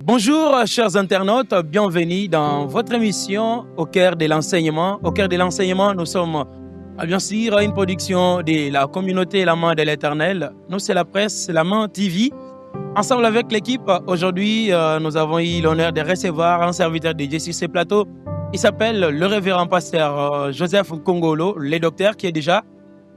Bonjour chers internautes, bienvenue dans votre émission Au cœur de l'enseignement. Au cœur de l'enseignement, nous sommes bien sûr une production de la communauté La Main de l'Éternel. Nous, c'est la presse, La Main TV. Ensemble avec l'équipe, aujourd'hui, nous avons eu l'honneur de recevoir un serviteur de Dieu sur ce plateau. Il s'appelle le révérend pasteur Joseph Kongolo, le docteur qui est déjà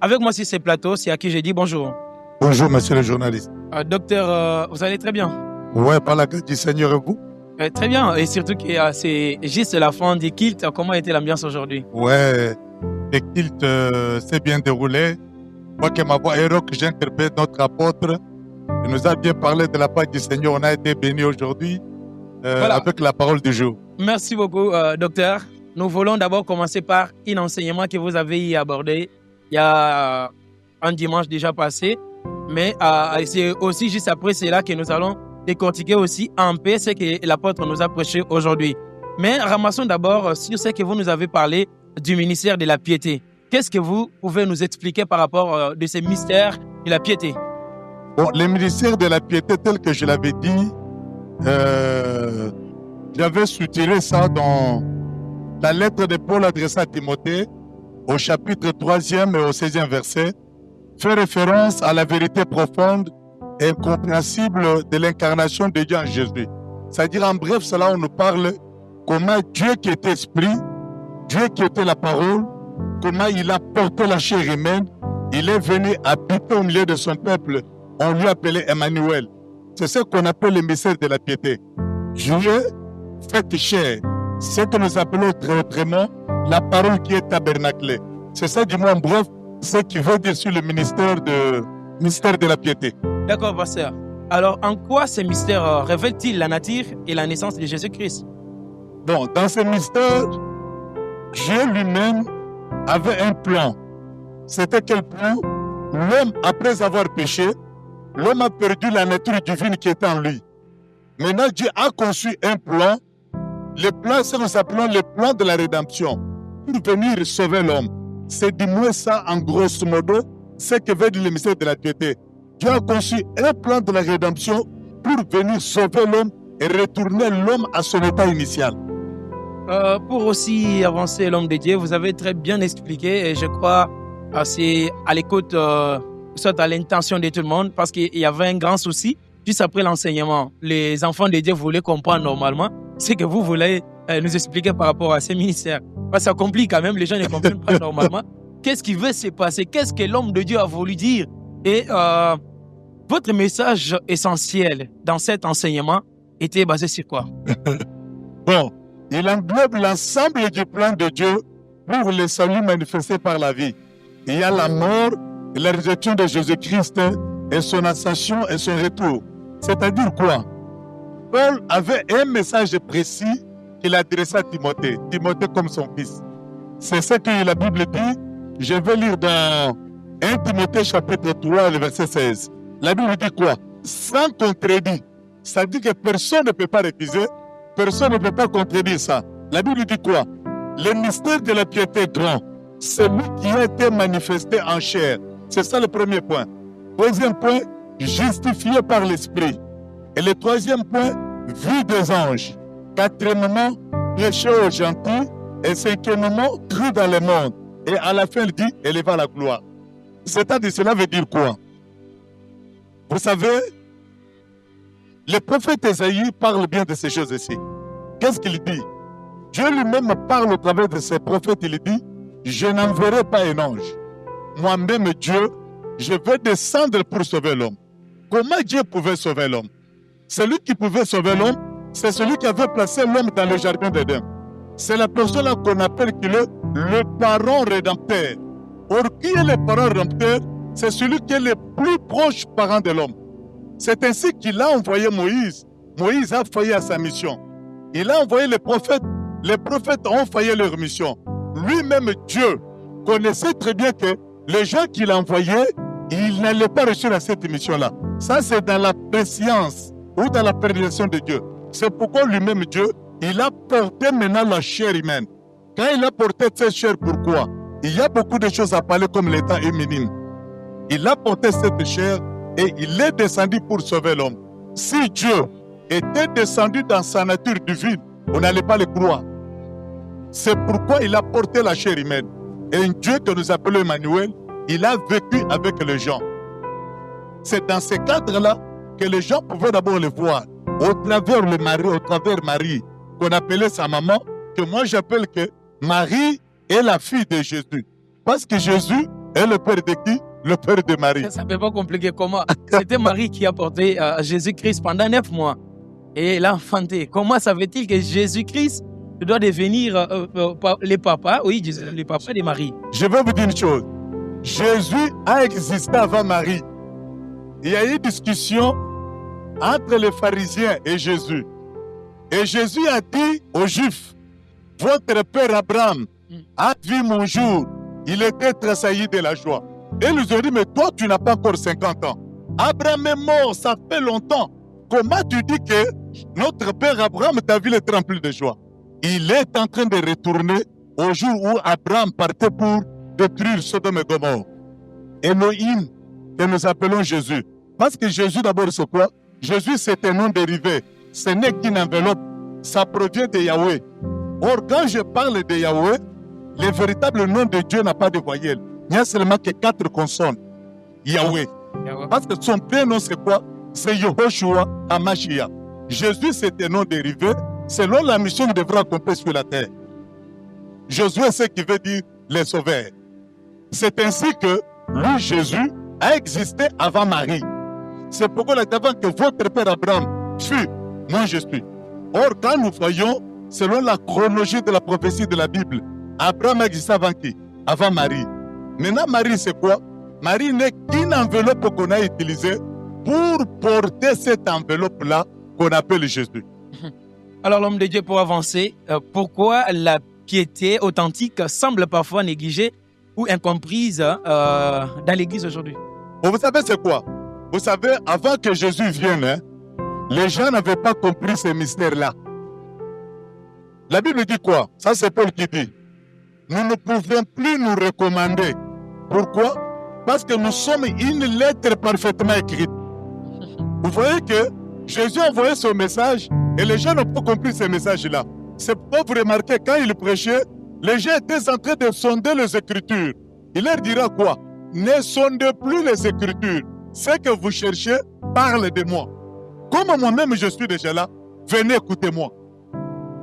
avec moi sur ce plateau. C'est à qui j'ai dit bonjour. Bonjour, monsieur le journaliste. Docteur, vous allez très bien? Ouais, par la grâce du Seigneur et vous? Très bien, et surtout que c'est juste la fin du culte. Comment était l'ambiance aujourd'hui? Ouais, le culte s'est bien déroulé. Moi que ma voix est rock, j'interprète notre apôtre. Il nous a bien parlé de la part du Seigneur. On a été bénis aujourd'hui avec la parole du jour. Merci beaucoup, docteur. Nous voulons d'abord commencer par un enseignement que vous avez abordé il y a un dimanche déjà passé. Mais c'est aussi juste après cela que nous allons décortiquer aussi un peu ce que l'apôtre nous a prêché aujourd'hui. Mais ramassons d'abord sur ce que vous nous avez parlé du ministère de la piété. Qu'est-ce que vous pouvez nous expliquer par rapport de ces mystères de la piété? Bon, le ministère de la piété, tel que je l'avais dit, j'avais soutiré ça dans la lettre de Paul adressée à Timothée, au chapitre 3e et au 16e verset, fait référence à la vérité profonde et incompréhensible de l'incarnation de Dieu en Jésus. C'est-à-dire, en bref, cela, on nous parle comment Dieu qui est esprit, Dieu qui était la parole, comment il a porté la chair humaine, il est venu habiter au milieu de son peuple. On lui appelait Emmanuel. C'est ce qu'on appelle le mystère de la piété. Dieu fait chair. Ce que nous appelons très autrement la parole qui est tabernaclée. C'est ça, du moins, en bref, ce qui veut dire sur le mystère de la piété. D'accord, pasteur. Alors, en quoi ces mystères révèlent-ils la nature et la naissance de Jésus-Christ? Bon, dans ces mystères, Dieu lui-même avait un plan. C'était quel plan? L'homme, après avoir péché, l'homme a perdu la nature divine qui était en lui. Maintenant, Dieu a conçu un plan. Le plan, c'est ce que nous appelons le plan de la rédemption, pour venir sauver l'homme. C'est du moins ça, en grosso modo, ce que veut dire le mystère de la piété. Dieu a conçu un plan de la rédemption pour venir sauver l'homme et retourner l'homme à son état initial. Pour aussi avancer l'homme de Dieu, vous avez très bien expliqué et je crois c'est à l'écoute, soit à l'intention de tout le monde, parce qu'il y avait un grand souci juste après l'enseignement. Les enfants de Dieu voulaient comprendre normalement ce que vous voulez nous expliquer par rapport à ces ministères. Parce que ça complique quand même, les gens ne comprennent pas normalement. Qu'est-ce qui veut se passer? Qu'est-ce que l'homme de Dieu a voulu dire? Et votre message essentiel dans cet enseignement était basé sur quoi? Bon, il englobe l'ensemble du plan de Dieu pour le salut manifesté par la vie. Il y a la mort et la résurrection de Jésus-Christ et son ascension et son retour. C'est-à-dire quoi? Paul avait un message précis qu'il adressait à Timothée, Timothée comme son fils. C'est ce que la Bible dit. Je vais lire dans 1 Timothée chapitre 3, le verset 16. La Bible dit quoi? Sans contredit. Ça dit que personne ne peut pas refuser, personne ne peut pas contredire ça. La Bible dit quoi? Le mystère de la piété est grand. C'est lui qui a été manifesté en chair. C'est ça le premier point. Deuxième point, justifié par l'Esprit. Et le troisième point, vue des anges. Quatrièmement, prêché aux gentils. Et cinquièmement, cru dans le monde. Et à la fin, il dit, élevé à la gloire. C'est-à-dire, cela veut dire quoi? Vous savez, le prophète Ésaïe parle bien de ces choses ici. Qu'est-ce qu'il dit? Dieu lui-même parle au travers de ses prophètes. Il dit, je n'enverrai pas un ange. Moi-même, Dieu, je vais descendre pour sauver l'homme. Comment Dieu pouvait sauver l'homme? Celui qui pouvait sauver l'homme, c'est celui qui avait placé l'homme dans le jardin d'Éden. C'est la personne qu'on appelle qu'il est le parent rédempteur. Or, qui est le parent rédempteur? C'est celui qui est le plus proche parent de l'homme. C'est ainsi qu'il a envoyé Moïse. Moïse a failli à sa mission. Il a envoyé les prophètes. Les prophètes ont failli à leur mission. Lui-même, Dieu, connaissait très bien que les gens qu'il a envoyés, ils n'allaient pas réussir à cette mission-là. Ça, c'est dans la préscience ou dans la prédilection de Dieu. C'est pourquoi lui-même, Dieu, il a porté maintenant la chair humaine. Quand il a porté cette chair, pourquoi? Il y a beaucoup de choses à parler comme l'état est minime. Il a porté cette chair et il est descendu pour sauver l'homme. Si Dieu était descendu dans sa nature divine, on n'allait pas le croire. C'est pourquoi il a porté la chair humaine. Et un Dieu que nous appelons Emmanuel, il a vécu avec les gens. C'est dans ce cadre-là que les gens pouvaient d'abord le voir. Au travers Marie, qu'on appelait sa maman, que moi j'appelle que Marie est la fille de Jésus. Parce que Jésus est le père de qui? Le père de Marie. Ça ne peut pas compliquer comment. C'était Marie qui a porté Jésus-Christ pendant 9 mois. Et l'a enfanté. Comment savait-il que Jésus-Christ doit devenir le papa de Marie? Je vais vous dire une chose. Jésus a existé avant Marie. Il y a eu discussion entre les pharisiens et Jésus. Et Jésus a dit aux Juifs, votre père Abraham a vu mon jour. Il était tressailli de la joie. Et ils lui ont dit, mais toi, tu n'as pas encore 50 ans. Abraham est mort, ça fait longtemps. Comment tu dis que notre père Abraham t'a vu être rempli de joie? Il est en train de retourner au jour où Abraham partait pour détruire Sodome et Gomorrhe. Elohim, que nous appelons Jésus. Parce que Jésus, d'abord, c'est quoi? Jésus, c'est un nom dérivé. Ce n'est qu'une enveloppe. Ça provient de Yahweh. Or, quand je parle de Yahweh, le véritable nom de Dieu n'a pas de voyelles. Il n'y a seulement que 4 consonnes. Yahweh. Parce que son prénom, c'est quoi? C'est Yehoshua HaMashiach. Jésus, c'est un nom dérivé selon la mission qu'il devra accomplir sur la terre. Josué, c'est ce qui veut dire les sauveurs. C'est ainsi que lui, Jésus, a existé avant Marie. C'est pourquoi il est avant que votre père Abraham fut, moi je suis. Or, quand nous voyons, selon la chronologie de la prophétie de la Bible, Abraham a existé avant qui? Avant Marie. Maintenant, Marie, c'est quoi? Marie n'est qu'une enveloppe qu'on a utilisée pour porter cette enveloppe-là qu'on appelle Jésus. Alors, l'homme de Dieu, pour avancer, pourquoi la piété authentique semble parfois négligée ou incomprise dans l'Église aujourd'hui? Vous savez c'est quoi? Vous savez, avant que Jésus vienne, les gens n'avaient pas compris ces mystères-là. La Bible dit quoi? Ça, c'est Paul qui dit. Nous ne pouvons plus nous recommander. Pourquoi? Parce que nous sommes une lettre parfaitement écrite. Vous voyez que Jésus a envoyé son message et les gens n'ont pas compris ce message-là. C'est pourquoi vous remarquez, quand il prêchait, les gens étaient en train de sonder les Écritures. Il leur dira quoi? Ne sondez plus les Écritures. Ce que vous cherchez, parle de moi. Comme moi-même je suis déjà là, venez écouter-moi.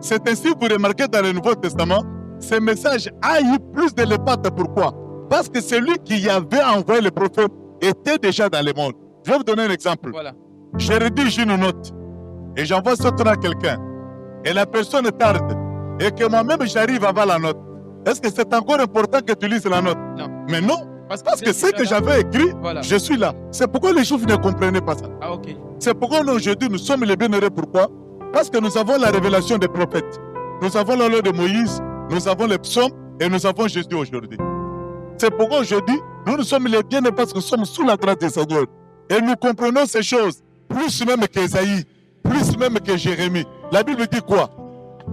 C'est ainsi que vous remarquez dans le Nouveau Testament, ce message a eu plus de l'impact. Pourquoi? Parce que celui qui avait envoyé le prophète était déjà dans le monde. Je vais vous donner un exemple. Voilà. Je rédige une note et j'envoie ce truc à quelqu'un. Et la personne tarde. Et que moi-même j'arrive à voir la note. Est-ce que c'est encore important que tu lises la note? Non. Mais non. Parce que ce que j'avais écrit, voilà. Je suis là. C'est pourquoi les Juifs ne comprenaient pas ça. Ah, ok. C'est pourquoi aujourd'hui nous sommes les bienheureux. Pourquoi? Parce que nous avons la révélation des prophètes. Nous avons la loi de Moïse, nous avons les psaumes et nous avons Jésus aujourd'hui. C'est pourquoi aujourd'hui, nous sommes les bienheureux parce que nous sommes sous la grâce du Seigneur. Et nous comprenons ces choses, plus même qu'Ésaïe, plus même que Jérémie. La Bible dit quoi?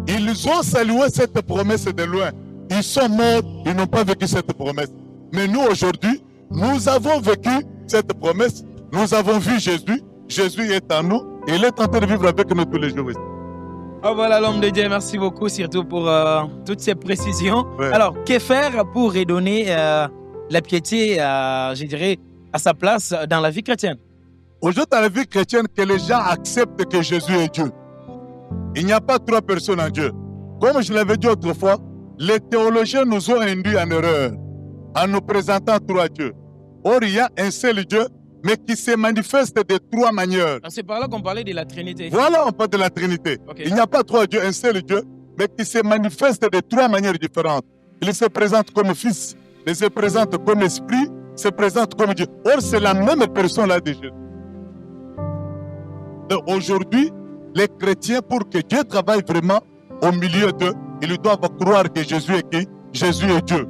Ils ont salué cette promesse de loin. Ils sont morts, ils n'ont pas vécu cette promesse. Mais nous, aujourd'hui, nous avons vécu cette promesse. Nous avons vu Jésus. Jésus est en nous. Et il est en train de vivre avec nous tous les jours. Oh, voilà l'homme de Dieu. Merci beaucoup, surtout pour toutes ces précisions. Ouais. Alors, que faire pour redonner la piété, je dirais, à sa place dans la vie chrétienne? Aujourd'hui, dans la vie chrétienne, que les gens acceptent que Jésus est Dieu. Il n'y a pas 3 personnes en Dieu. Comme je l'avais dit autrefois, les théologiens nous ont induits en erreur en nous présentant 3 dieux. Or, il y a un seul Dieu, mais qui se manifeste de 3 manières. C'est par là qu'on parlait de la Trinité. Voilà, on parle de la Trinité. Okay. Il n'y a pas 3 dieux, un seul Dieu, mais qui se manifeste de 3 manières différentes. Il se présente comme Fils, il se présente comme Esprit, il se présente comme Dieu. Or, c'est la même personne-là de Jésus. Donc, aujourd'hui, les chrétiens, pour que Dieu travaille vraiment au milieu d'eux, ils doivent croire que Jésus est qui? Jésus est Dieu.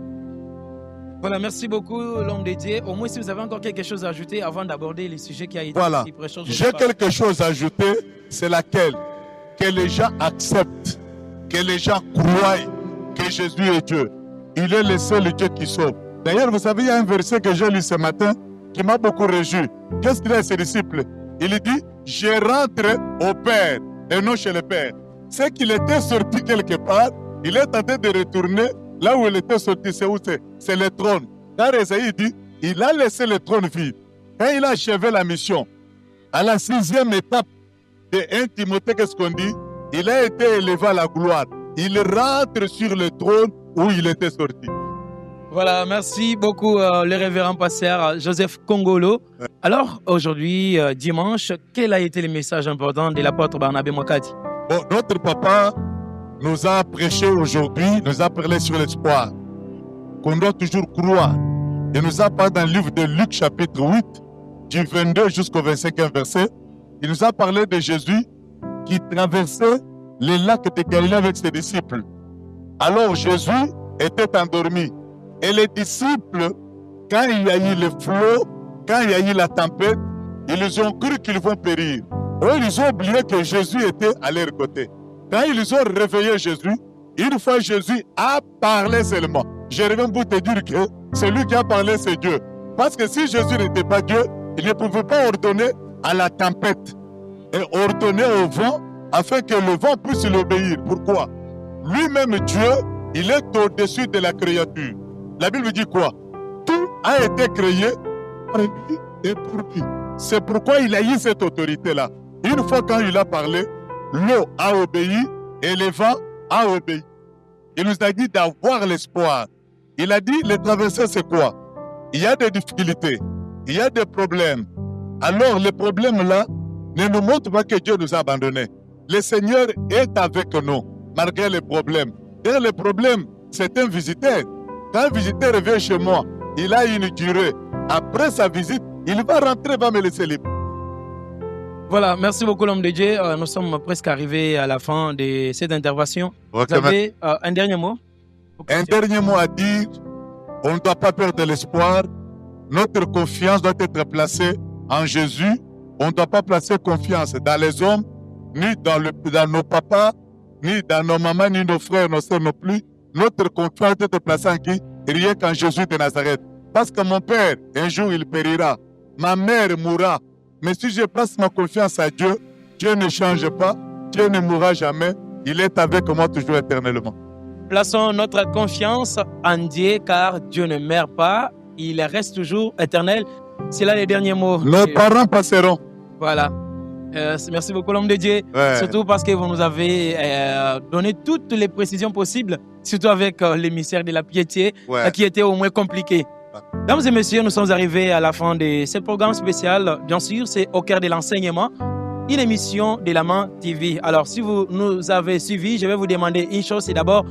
Voilà, merci beaucoup l'homme de Dieu. Au moins, si vous avez encore quelque chose à ajouter avant d'aborder les sujets qui a été voilà. ici. J'ai quelque chose à ajouter, c'est laquelle? Que les gens acceptent, que les gens croient que Jésus est Dieu. Il est le seul Dieu qui sauve. D'ailleurs, vous savez, il y a un verset que j'ai lu ce matin qui m'a beaucoup réjoui. Qu'est-ce qu'il a à ses disciples? il dit, je rentre au Père et non chez le Père. C'est qu'il était sorti quelque part, il est en train de retourner là où il était sorti. C'est où c'est le trône. Car Esaïe dit, il a laissé le trône vide. Quand il a achevé la mission, à la 6e étape de 1 Timothée, qu'est-ce qu'on dit? Il a été élevé à la gloire. Il rentre sur le trône où il était sorti. Voilà, merci beaucoup le révérend pasteur Joseph Kongolo. Alors aujourd'hui, dimanche, quel a été le message important de l'apôtre Barnabé Mwakadi? Bon, notre papa nous a prêché aujourd'hui, nous a parlé sur l'espoir, qu'on doit toujours croire. Il nous a parlé dans le livre de Luc chapitre 8, du 22 jusqu'au 25e verset. Il nous a parlé de Jésus qui traversait les lacs de Galilée avec ses disciples. Alors Jésus était endormi. Et les disciples, quand il y a eu le flot, quand il y a eu la tempête, ils ont cru qu'ils vont périr. Eux, ils ont oublié que Jésus était à leur côté. Quand ils ont réveillé Jésus, une fois Jésus a parlé seulement. Je reviens pour te dire que celui qui a parlé, c'est Dieu. Parce que si Jésus n'était pas Dieu, il ne pouvait pas ordonner à la tempête et ordonner au vent afin que le vent puisse l'obéir. Pourquoi? Lui-même, Dieu, il est au-dessus de la créature. La Bible dit quoi? Tout a été créé par lui et pour lui. C'est pourquoi il a eu cette autorité-là. Une fois quand il a parlé, l'eau a obéi et le vent a obéi. Il nous a dit d'avoir l'espoir. Il a dit, les traversées, c'est quoi? Il y a des difficultés, il y a des problèmes. Alors, les problèmes-là ne nous montrent pas que Dieu nous a abandonnés. Le Seigneur est avec nous, malgré les problèmes. Et les problèmes, c'est un visiteur. Quand un visiteur revient chez moi, il a une durée. Après sa visite, il va rentrer, va me laisser libre. Voilà, merci beaucoup l'homme de Dieu. Nous sommes presque arrivés à la fin de cette intervention. Vous avez un dernier mot? Un dernier mot à dire. On ne doit pas perdre l'espoir. Notre confiance doit être placée en Jésus. On ne doit pas placer confiance dans les hommes, ni dans nos papas, ni dans nos mamans, ni nos frères, nos soeurs non plus. Notre confiance doit être placée en qui? Rien qu'en Jésus de Nazareth. Parce que mon père, un jour, il périra. Ma mère mourra. Mais si je place ma confiance à Dieu, Dieu ne change pas. Dieu ne mourra jamais. Il est avec moi toujours éternellement. Plaçons notre confiance en Dieu car Dieu ne meurt pas. Il reste toujours éternel. C'est là les derniers mots. Nos parents passeront. Voilà. Merci beaucoup l'homme de Dieu. Ouais. Surtout parce que vous nous avez donné toutes les précisions possibles. Surtout avec le mystère de la piété qui était au moins compliqué. Mesdames et messieurs, nous sommes arrivés à la fin de ce programme spécial. Bien sûr, c'est au cœur de l'enseignement, une émission de l'Amant TV. Alors, si vous nous avez suivis, je vais vous demander une chose, c'est d'abord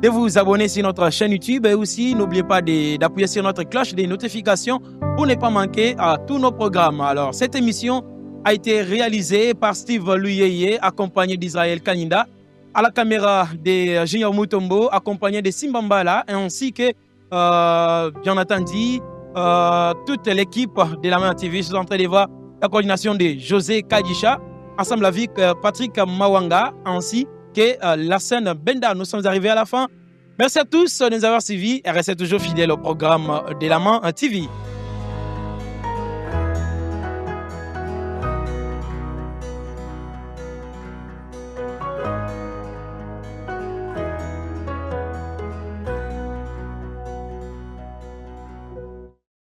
de vous abonner sur notre chaîne YouTube et aussi n'oubliez pas d'appuyer sur notre cloche des notifications pour ne pas manquer à tous nos programmes. Alors, cette émission a été réalisée par Steve Luyeye, accompagné d'Israël Kaninda, à la caméra de Junior Mutombo, accompagné de Simbambala, ainsi que bien entendu, toute l'équipe de la Main TV. Je suis en train de voir la coordination de José Kadisha, ensemble avec Patrick Mawanga, ainsi que la scène Benda. Nous sommes arrivés à la fin. Merci à tous de nous avoir suivis et restez toujours fidèles au programme de la Main TV.